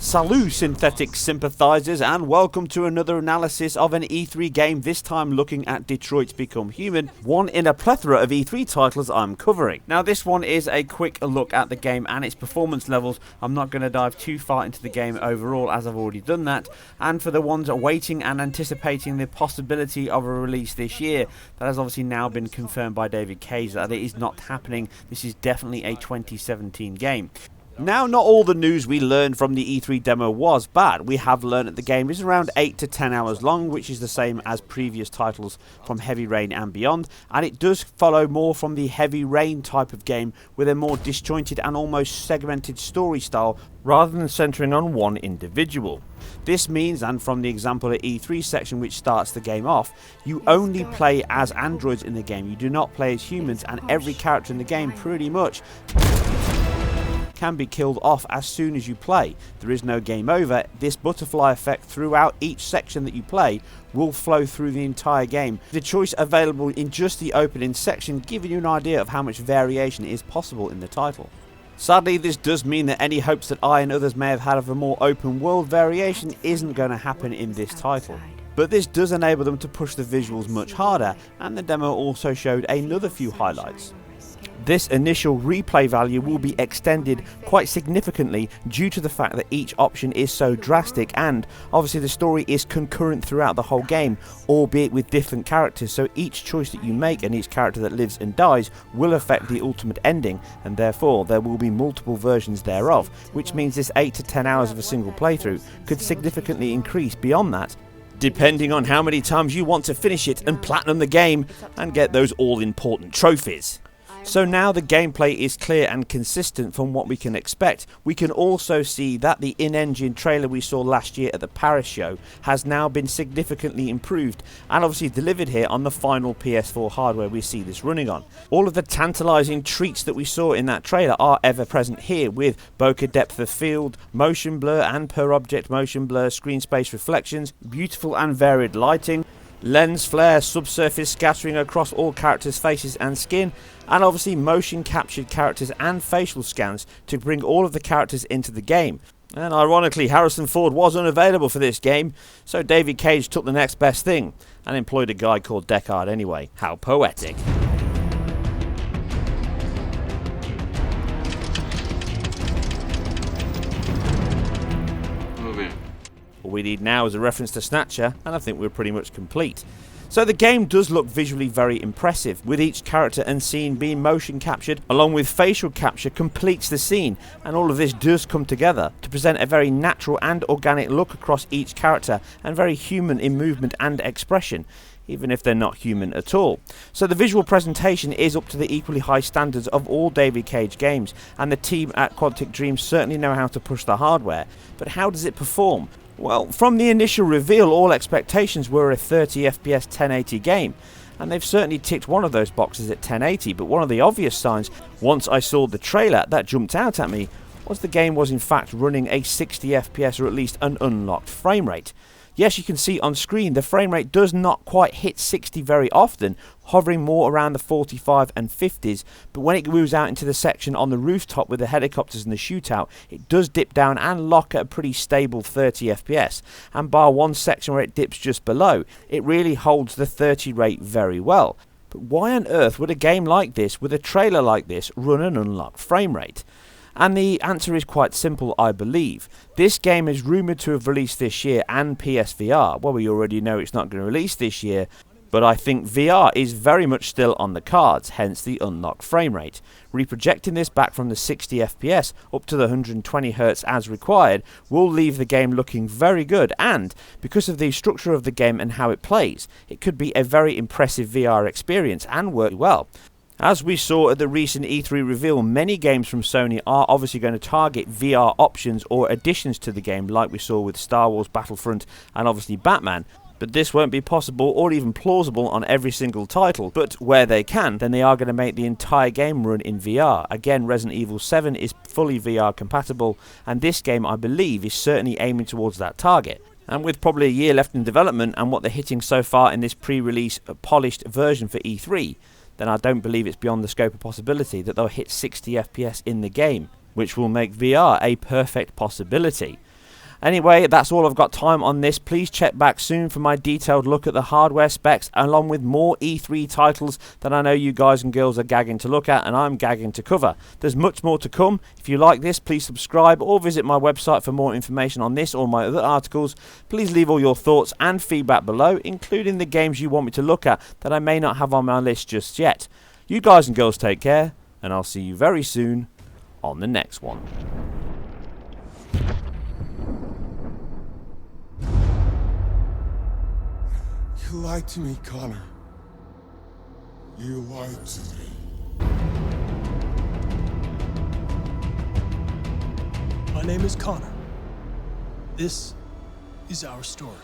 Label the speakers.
Speaker 1: Salut synthetic sympathizers, and welcome to another analysis of an E3 game, this time looking at Detroit's Become Human, one in a plethora of E3 titles I'm covering. Now this one is a quick look at the game and its performance levels. I'm not going to dive too far into the game overall as I've already done that, and for the ones waiting and anticipating the possibility of a release this year, that has obviously now been confirmed by David Cage that it is not happening. This is definitely a 2017 game. Now, not all the news we learned from the E3 demo was bad. We have learned that the game is around 8 to 10 hours long, which is the same as previous titles from Heavy Rain and beyond, and it does follow more from the Heavy Rain type of game with a more disjointed and almost segmented story style rather than centering on one individual. This means, and from the example at E3 section which starts the game off, you only play as androids in the game. You do not play as humans, and every character in the game pretty much can be killed off as soon as you play. There is no game over. This butterfly effect throughout each section that you play will flow through the entire game. The choice available in just the opening section giving you an idea of how much variation is possible in the title. Sadly, this does mean that any hopes that I and others may have had of a more open world variation isn't going to happen in this title. But this does enable them to push the visuals much harder, and the demo also showed another few highlights. This initial replay value will be extended quite significantly due to the fact that each option is so drastic, and obviously the story is concurrent throughout the whole game, albeit with different characters, so each choice that you make and each character that lives and dies will affect the ultimate ending, and therefore there will be multiple versions thereof, which means this 8 to 10 hours of a single playthrough could significantly increase beyond that, depending on how many times you want to finish it and platinum the game and get those all-important trophies. So now the gameplay is clear and consistent from what we can expect. We can also see that the in-engine trailer we saw last year at the Paris show has now been significantly improved and obviously delivered here on the final PS4 hardware we see this running on. All of the tantalising treats that we saw in that trailer are ever present here, with bokeh depth of field, motion blur and per object motion blur, screen space reflections, beautiful and varied lighting, lens flare, subsurface scattering across all characters' faces and skin, and obviously motion captured characters and facial scans to bring all of the characters into the game. And ironically, Harrison Ford was unavailable for this game, so David Cage took the next best thing and employed a guy called Deckard anyway. How poetic. All we need now is a reference to Snatcher, and I think we're pretty much complete. So the game does look visually very impressive, with each character and scene being motion captured along with facial capture completes the scene, and all of this does come together to present a very natural and organic look across each character, and very human in movement and expression, even if they're not human at all. So the visual presentation is up to the equally high standards of all David Cage games, and the team at Quantic Dream certainly know how to push the hardware. But how does it perform? Well, from the initial reveal, all expectations were a 30 FPS 1080 game, and they've certainly ticked one of those boxes at 1080, but one of the obvious signs, once I saw the trailer, that jumped out at me, was the game was in fact running a 60 FPS or at least an unlocked frame rate. Yes, you can see on screen the frame rate does not quite hit 60 very often, hovering more around the 45 and 50s, but when it moves out into the section on the rooftop with the helicopters and the shootout, it does dip down and lock at a pretty stable 30 FPS, and bar one section where it dips just below, it really holds the 30 rate very well. But why on earth would a game like this, with a trailer like this, run an unlocked frame rate? And the answer is quite simple, I believe. This game is rumoured to have released this year and PSVR. Well, we already know it's not going to release this year, but I think VR is very much still on the cards, hence the unlocked frame rate. Reprojecting this back from the 60 FPS up to the 120Hz as required will leave the game looking very good, and because of the structure of the game and how it plays, it could be a very impressive VR experience and work well. As we saw at the recent E3 reveal, many games from Sony are obviously going to target VR options or additions to the game, like we saw with Star Wars Battlefront and obviously Batman. But this won't be possible or even plausible on every single title, but where they can, then they are going to make the entire game run in VR. Again, Resident Evil 7 is fully VR compatible, and this game, I believe, is certainly aiming towards that target. And with probably a year left in development and what they're hitting so far in this pre-release polished version for E3, then I don't believe it's beyond the scope of possibility that they'll hit 60 FPS in the game, which will make VR a perfect possibility. Anyway, that's all I've got time on this. Please check back soon for my detailed look at the hardware specs, along with more E3 titles that I know you guys and girls are gagging to look at and I'm gagging to cover. There's much more to come. If you like this, please subscribe or visit my website for more information on this or my other articles. Please leave all your thoughts and feedback below, including the games you want me to look at that I may not have on my list just yet. You guys and girls take care, and I'll see you very soon on the next one.
Speaker 2: You lied to me, Connor. You lied to me.
Speaker 3: My name is Connor. This is our story.